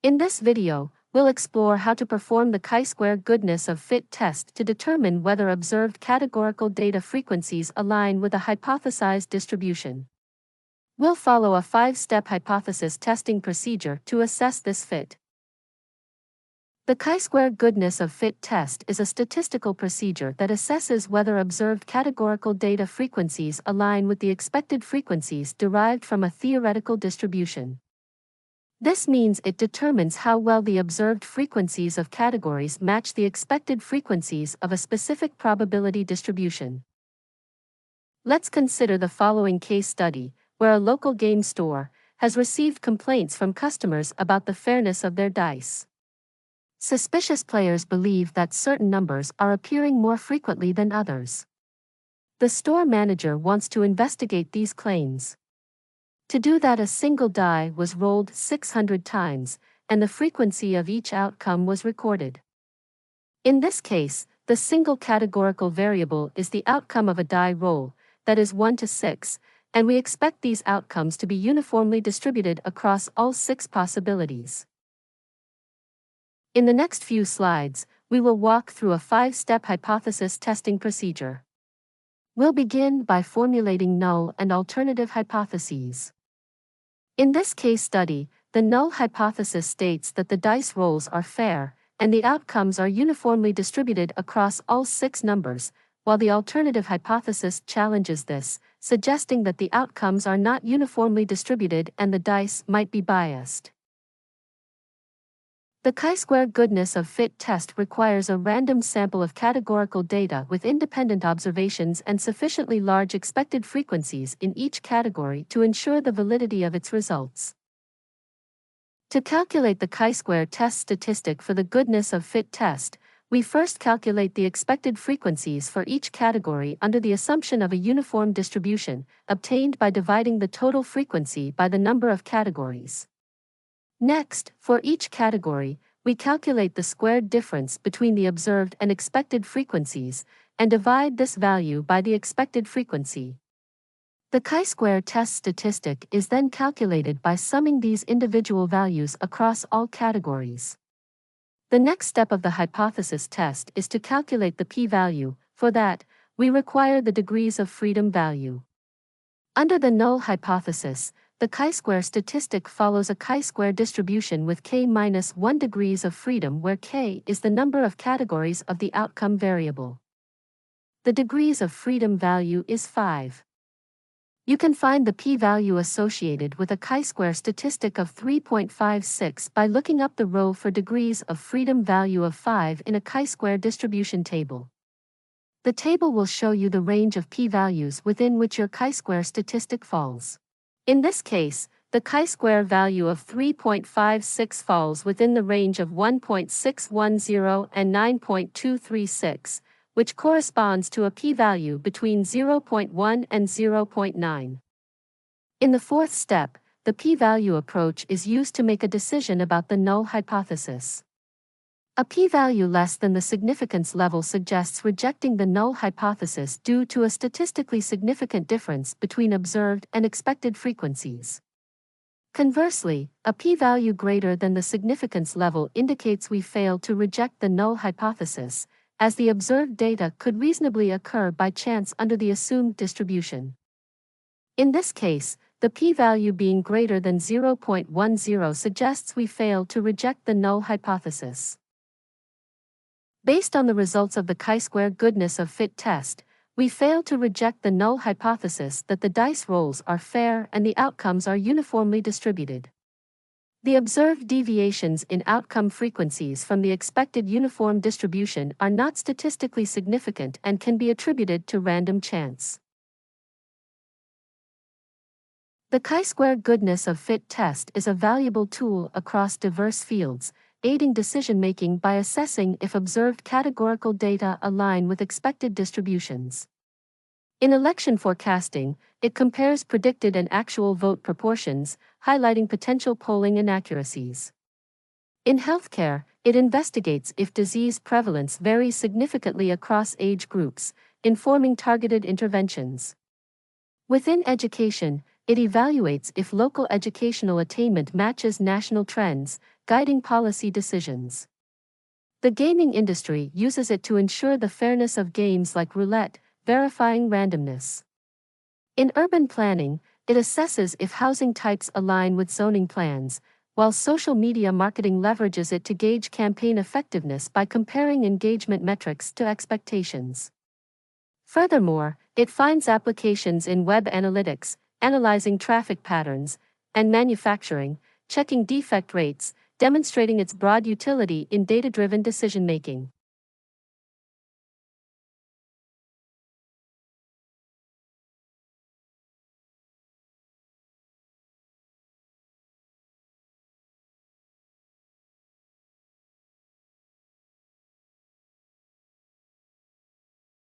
In this video, we'll explore how to perform the chi-square goodness of fit test to determine whether observed categorical data frequencies align with a hypothesized distribution. We'll follow a 5-step hypothesis testing procedure to assess this fit. The chi-square goodness of fit test is a statistical procedure that assesses whether observed categorical data frequencies align with the expected frequencies derived from a theoretical distribution. This means it determines how well the observed frequencies of categories match the expected frequencies of a specific probability distribution. Let's consider the following case study, where a local game store has received complaints from customers about the fairness of their dice. Suspicious players believe that certain numbers are appearing more frequently than others. The store manager wants to investigate these claims. To do that, a single die was rolled 600 times, and the frequency of each outcome was recorded. In this case, the single categorical variable is the outcome of a die roll, that is 1 to 6, and we expect these outcomes to be uniformly distributed across all 6 possibilities. In the next few slides, we will walk through a 5-step hypothesis testing procedure. We'll begin by formulating null and alternative hypotheses. In this case study, the null hypothesis states that the dice rolls are fair, and the outcomes are uniformly distributed across all 6 numbers, while the alternative hypothesis challenges this, suggesting that the outcomes are not uniformly distributed and the dice might be biased. The chi-square goodness of fit test requires a random sample of categorical data with independent observations and sufficiently large expected frequencies in each category to ensure the validity of its results. To calculate the chi-square test statistic for the goodness of fit test, we first calculate the expected frequencies for each category under the assumption of a uniform distribution, obtained by dividing the total frequency by the number of categories. Next, for each category, we calculate the squared difference between the observed and expected frequencies, and divide this value by the expected frequency. The chi-square test statistic is then calculated by summing these individual values across all categories. The next step of the hypothesis test is to calculate the p-value. For that, we require the degrees of freedom value. Under the null hypothesis, the chi-square statistic follows a chi-square distribution with k-1 degrees of freedom, where k is the number of categories of the outcome variable. The degrees of freedom value is 5. You can find the p-value associated with a chi-square statistic of 3.56 by looking up the row for degrees of freedom value of 5 in a chi-square distribution table. The table will show you the range of p-values within which your chi-square statistic falls. In this case, the chi-square value of 3.56 falls within the range of 1.610 and 9.236, which corresponds to a p-value between 0.1 and 0.9. In the 4th step, the p-value approach is used to make a decision about the null hypothesis. A p-value less than the significance level suggests rejecting the null hypothesis due to a statistically significant difference between observed and expected frequencies. Conversely, a p-value greater than the significance level indicates we fail to reject the null hypothesis, as the observed data could reasonably occur by chance under the assumed distribution. In this case, the p-value being greater than 0.10 suggests we fail to reject the null hypothesis. Based on the results of the chi-square goodness of fit test, we fail to reject the null hypothesis that the dice rolls are fair and the outcomes are uniformly distributed. The observed deviations in outcome frequencies from the expected uniform distribution are not statistically significant and can be attributed to random chance. The chi-square goodness of fit test is a valuable tool across diverse fields, aiding decision-making by assessing if observed categorical data align with expected distributions. In election forecasting, it compares predicted and actual vote proportions, highlighting potential polling inaccuracies. In healthcare, it investigates if disease prevalence varies significantly across age groups, informing targeted interventions. Within education, it evaluates if local educational attainment matches national trends, guiding policy decisions. The gaming industry uses it to ensure the fairness of games like roulette, verifying randomness. In urban planning, it assesses if housing types align with zoning plans, while social media marketing leverages it to gauge campaign effectiveness by comparing engagement metrics to expectations. Furthermore, it finds applications in web analytics, analyzing traffic patterns, and manufacturing, checking defect rates, demonstrating its broad utility in data-driven decision-making.